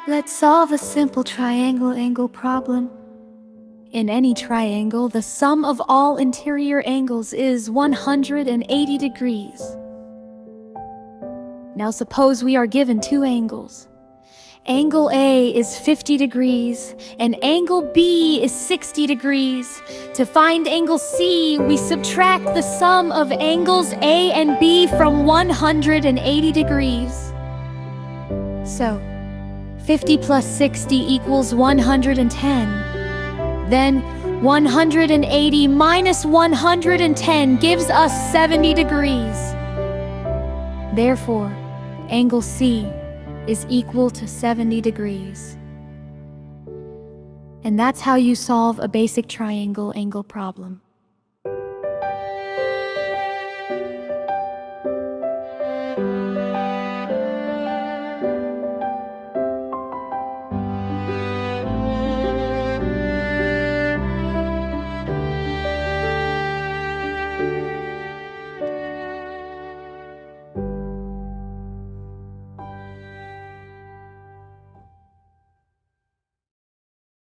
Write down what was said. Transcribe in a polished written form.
Let's solve a simple triangle angle problem. In any triangle, the sum of all interior angles is 180 degrees. Now suppose we are given two angles. Angle A is 50 degrees, and angle B is 60 degrees. To find angle C, we subtract the sum of angles A and B from 180 degrees. So, 50 plus 60 equals 110. Then, 180 minus 110 gives us 70 degrees. Therefore, angle C is equal to 70 degrees. And that's how you solve a basic triangle angle problem.